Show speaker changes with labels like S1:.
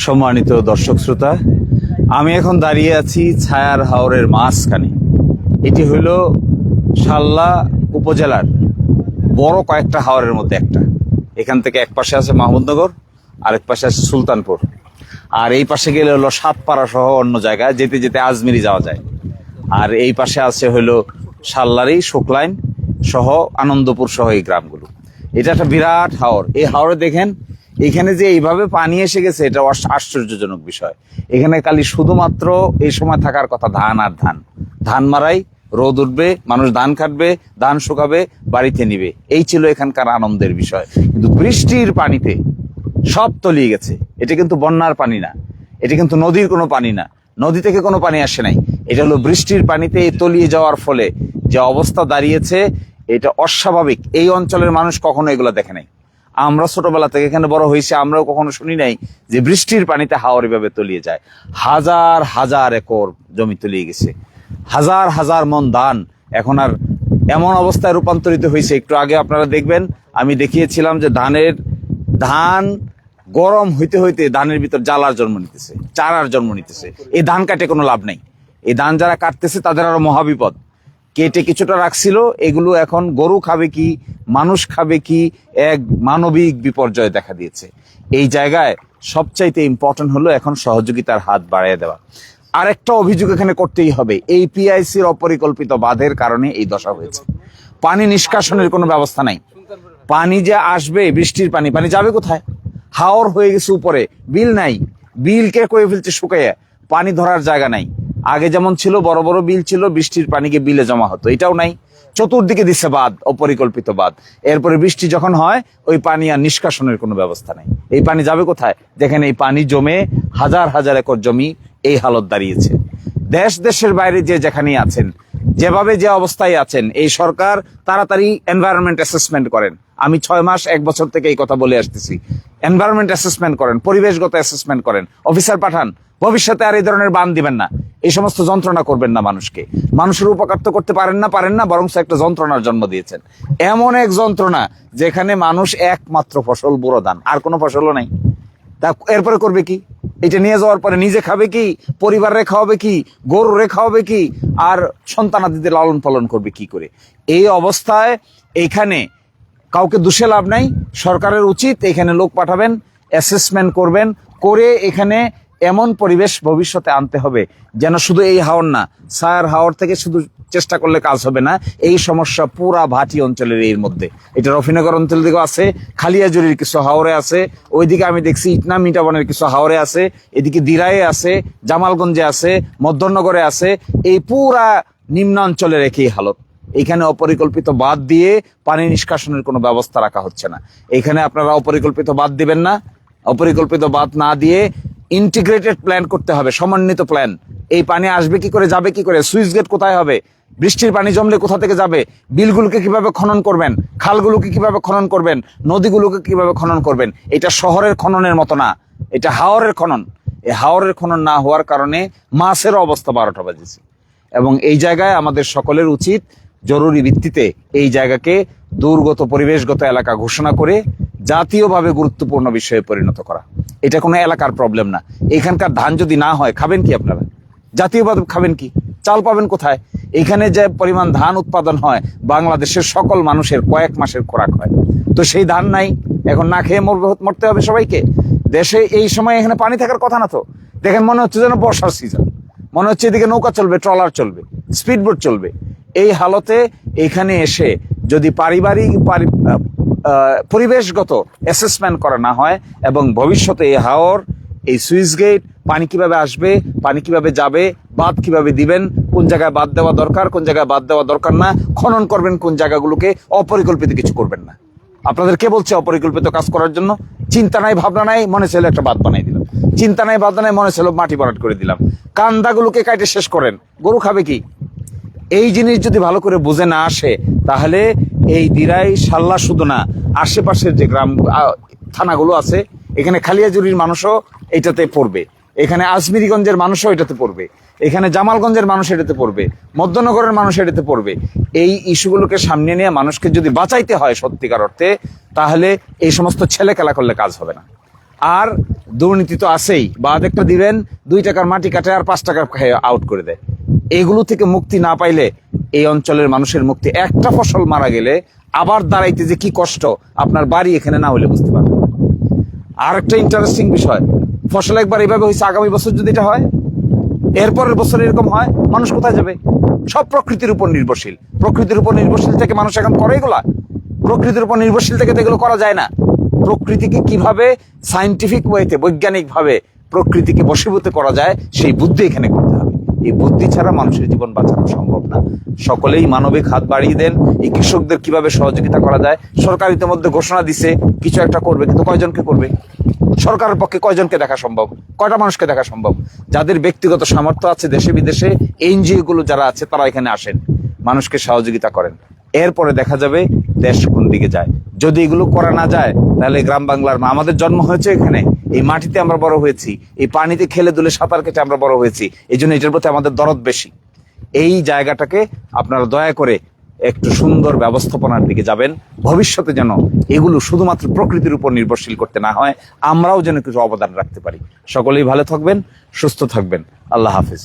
S1: সম্মানিত দর্শক শ্রোতা, আমি এখন দাঁড়িয়ে আছি ছায়ার হাওরের মাঝখানে। এটি হইল শাল্লা উপজেলার বড় কয়েকটা হাওরের মধ্যে একটা। এখান থেকে এক পাশে আছে মাহমুদনগর, আরেক পাশে আছে সুলতানপুর, আর এই পাশে গেলে হলো সাতপাড়া সহ অন্য জায়গায় যেতে যেতে আজমিরি যাওয়া যায়। আর এই পাশে আছে হইল শাল্লারি, শুকলাইন সহ আনন্দপুর সহ এই গ্রামগুলো। এটা একটা বিরাট হাওর। এই হাওরে দেখেন এখানে যে এইভাবে পানি এসে গেছে, এটা আশ্চর্যজনক বিষয়। এখানে খালি শুধুমাত্র এই সময় থাকার কথা ধান আর ধান। ধান মারাই, রোদ উঠবে, মানুষ ধান কাটবে, ধান শুকাবে, বাড়িতে নিবে, এই ছিল এখানকার আনন্দের বিষয়। কিন্তু বৃষ্টির পানিতে সব তলিয়ে গেছে। এটা কিন্তু বন্যার পানি না, এটা কিন্তু নদীর কোনো পানি না, নদী থেকে কোনো পানি আসে নাই। এটা হলো বৃষ্টির পানিতে তলিয়ে যাওয়ার ফলে যে অবস্থা দাঁড়িয়েছে, এটা অস্বাভাবিক। এই অঞ্চলের মানুষ কখনো এগুলো দেখে নাই। আমরা ছোটবেলা থেকে এখানে বড় হয়েছে, আমরাও কখনো শুনি নাই যে বৃষ্টির পানিতে হাওর এভাবে তলিয়ে যায়। হাজার হাজার একর জমি তলিয়ে গেছে, হাজার হাজার মন ধান এখন আর এমন অবস্থায় রূপান্তরিত হয়েছে। একটু আগে আপনারা দেখবেন, আমি দেখিয়েছিলাম যে ধান গরম হইতে হইতে ধানের ভিতর জ্বালার জন্ম নিতেছে, চারার জন্ম নিতেছে। এই ধান কাটে কোনো লাভ নাই। এই ধান যারা কাটতেছে তাদের আরো মহাবিপদ। কেটে কিছুটা রাখছিল, এগুলো এখন গরু খাবে কি, মানুষ খাবে কি, এক মানবিক বিপর্যয় দেখা দিয়েছে। এই জায়গায় সবচাইতে ইম্পর্টেন্ট হলো এখন সহযোগিতার হাত বাড়িয়ে দেওয়া। আরেকটা অভিযোগ এখানে করতেই হবে, এই পিআইসির অপরিকল্পিত বাঁধের কারণে এই দশা হয়েছে। পানি নিষ্কাশনের কোনো ব্যবস্থা নাই। পানি যে আসবে, বৃষ্টির পানি, পানি যাবে কোথায়? হাওর হয়ে গেছে উপরে, বিল নাই, বিলকে কয়ে ফেলছে শুকাইয়া, পানি ধরার জায়গা নাই। আগে যেমন ছিল বড় বড় বিল ছিল, বৃষ্টির পানিকে বিলে জমা হতো, এটাও নাই। চতুর্দিকে দিচ্ছে বাঁধ, অপরিকল্পিত বাঁধ। এরপরে বৃষ্টি যখন হয়, ওই পানি আর নিষ্কাশনের কোনো ব্যবস্থা নাই। এই পানি যাবে কোথায়? দেখেন এই পানি জমে হাজার হাজার একর জমি এই হালত দাঁড়িয়েছে। দেশের বাইরে যে যেখানেই আছেন, যেভাবে যে অবস্থায় আছেন, এই সরকার তাড়াতাড়ি এনভায়রনমেন্ট অ্যাসেসমেন্ট করেন। আমি 6 মাস 1 বছর থেকে এই কথা বলে আসতেছি। এনভায়রনমেন্ট অ্যাসেসমেন্ট করেন, পরিবেশগত অ্যাসেসমেন্ট করেন, অফিসার পাঠান। ভবিষ্যতে আর এই ধরনের বান দিবেন না, এই সমস্ত যন্ত্রণা করবেন না মানুষকে। মানুষের উপকার তো করতে পারেন না, বরং একটা যন্ত্রণার জন্ম দিয়েছেন। এমন এক যন্ত্রণা যেখানে মানুষ একমাত্র ফসল বুড়ো ধান, আর কোনো ফসলও নাই। তা এরপরে করবে কি? এটা নিয়ে যাওয়ার পরে নিজে খাবে কি, পরিবার রেখা হবে কি, গরু রেখা হবে কি, আর সন্তানাদিদের লালন পালন করবে কি করে? এই অবস্থায় এইখানে কাউকে দোষে লাভ নাই। সরকারের উচিত এখানে লোক পাঠাবেন, অ্যাসেসমেন্ট করবেন, করে এখানে এমন পরিবেশ ভবিষ্যতে আনতে হবে যেন শুধু এই হাওর না, ছায়ার হাওর থেকে শুধু চেষ্টা করলে কাজ হবে না। এই সমস্যা পুরা ভাটি অঞ্চলের এর মধ্যে। এটা রফিনগর অঞ্চল দিকেও আছে, খালিয়াজুরির কিছু হাওরে আছে, ওইদিকে আমি দেখছি ইটনা মিটাবনের কিছু হাওরে আছে, এদিকে দিরায়ে আছে, জামালগঞ্জে আছে, মধ্যনগরে আছে। এই পুরা নিম্নাঞ্চলের একই হালত। এখানে অপরিকল্পিত বাঁধ দিয়ে পানি নিষ্কাশনের কোনো ব্যবস্থা রাখা হচ্ছে না। এখানে আপনারা অপরিকল্পিত বাঁধ দিবেন না। অপরিকল্পিত বাঁধ না দিয়ে ইন্টিগ্রেটেড প্ল্যান করতে হবে, সমন্বিত প্ল্যান। এই পানি আসবে কি করে, যাবে কি করে, সুইচ গেট কোথায় হবে, বৃষ্টির পানি জমলে কোথা থেকে যাবে, বিলগুলোকে কিভাবে খনন করবেন, খালগুলোকে কিভাবে খনন করবেন, নদীগুলোকে কিভাবে খনন করবেন। এটা শহরের খননের মতো না, এটা হাওরের খনন। এই হাওরের খনন না হওয়ার কারণে মাছের অবস্থা 12টা বাজেছে। এবং এই জায়গায় আমাদের সকলের উচিত জরুরি ভিত্তিতে এই জায়গাকে দুর্গত পরিবেশগত এলাকা ঘোষণা করে জাতীয়ভাবে গুরুত্বপূর্ণ বিষয়ে পরিণত করা। এটা কোনো এলাকার প্রবলেম না। এখানকার ধান যদি না হয়, খাবেন কি আপনারা? জাতীয়ভাবে খাবেন কি? চাল পাবেন কোথায়? এখানে যে পরিমাণ ধান উৎপাদন হয়, বাংলাদেশের সকল মানুষের কয়েক মাসের খোরাক হয়। তো সেই ধান নাই, এখন না খেয়ে মরতে হবে সবাইকে। দেশে এই সময় এখানে পানি থাকার কথা না তো। দেখেন মনে হচ্ছে যেন বর্ষার সিজন, মনে হচ্ছে এদিকে নৌকা চলবে, ট্রলার চলবে, স্পিডবোট চলবে। এই হালতে এখানে এসে যদি পরিবেশগত অ্যাসেসমেন্ট করা না হয়, এবং ভবিষ্যতে এই হাওর, এই সুইচ গেট, পানি কিভাবে আসবে, পানি কিভাবে যাবে, বাঁধ কিভাবে দিবেন, কোন জায়গায় বাঁধ দেওয়া দরকার, কোন জায়গায় বাঁধ দেওয়া দরকার না, খনন করবেন কোন জায়গাগুলোকে, অপরিকল্পিত কিছু করবেন না। আপনাদের কে বলছে অপরিকল্পিত কাজ করার জন্য? চিন্তা নাই, ভাবনা নাই, মনে ছিল একটা বাঁধ বানাই দিলাম। চিন্তা নাই, ভাবনা নাই, মনে ছিল মাটি ভরাট করে দিলাম। কান্দাগুলোকে কাটে শেষ করেন, গরু খাবে কি? এই জিনিস যদি ভালো করে বুঝে না আসে, তাহলে এই দিরাই, শাল্লা শুধু না, আশেপাশের যে গ্রাম থানাগুলো আছে, এখানে খালিয়াজুরির মানুষও এটাতে পড়বে, এখানে আজমিরিগঞ্জের মানুষও এটাতে পড়বে, এখানে জামালগঞ্জের মানুষ এটাতে পড়বে, মধ্যনগরের মানুষ এটাতে পড়বে। এই ইস্যুগুলোকে সামনে নিয়ে মানুষকে যদি বাঁচাইতে হয় সত্যিকার অর্থে, তাহলে এই সমস্ত ছেলে খেলা করলে কাজ হবে না। আর দুর্নীতি তো আছেই, বা একটা দিবেন 2 টাকার মাটি কাটে আর 5 টাকা খেয়ে আউট করে দেয়। এগুলো থেকে মুক্তি না পাইলে এই অঞ্চলের মানুষের মুক্তি, একটা ফসল মারা গেলে আবার দাঁড়াইতে যে কি কষ্ট, আপনার বাড়ি এখানে না হলে বুঝতে পারবেন। আর একটা ইন্টারেস্টিং বিষয়, ফসল একবার এইভাবে হয়েছে, আগামী বছর যদি এটা হয়, এরপরের বছর এরকম হয়, মানুষ কোথায় যাবে? সব প্রকৃতির উপর নির্ভরশীল। প্রকৃতির উপর নির্ভরশীল থেকে মানুষ এখন করে এগুলা? প্রকৃতির উপর নির্ভরশীল থেকে তো এগুলো করা যায় না। প্রকৃতিকে কিভাবে সায়েন্টিফিক ওয়েতে, বৈজ্ঞানিক ভাবে প্রকৃতিকে বশীভূত করা যায়, সেই বুদ্ধি এখানে করতে হবে। এই বুদ্ধি ছাড়া মানুষের জীবন বাঁচানো সম্ভব না। সকলেই মানবিক হাত বাড়িয়ে দেন। এই কৃষকদের কিভাবে সহযোগিতা করা যায়, সরকার ইতিমধ্যে ঘোষণা দিছে কিছু একটা করবে, কিন্তু কয়জনকে করবে? সরকারের পক্ষে কয়জনকে দেখা সম্ভব? কয়টা মানুষকে দেখা সম্ভব? যাদের ব্যক্তিগত সামর্থ্য আছে দেশে বিদেশে, এনজিও গুলো যারা আছে, তারা এখানে আসেন, মানুষকে সহযোগিতা করেন। এরপরে দেখা যাবে দেশ কোন দিকে যায়। যদি এগুলো করা না যায়, তাহলে গ্রাম বাংলার আমাদের জন্ম হয়েছে এখানে, এই মাটিতে আমরা বড় হয়েছি, এই পানিতে খেলে দুলে সাঁতার কেটে আমরা বড় হয়েছি, এই জন্য এটার প্রতি আমাদের দরদ বেশি। এই জায়গাটাকে আপনারা দয়া করে একটু সুন্দর ব্যবস্থাপনার দিকে যাবেন, ভবিষ্যতে যেন এগুলো শুধুমাত্র প্রকৃতির উপর নির্ভরশীল করতে না হয়, আমরাও যেন কিছু অবদান রাখতে পারি। সকলেই ভালো থাকবেন, সুস্থ থাকবেন। আল্লাহ হাফিজ।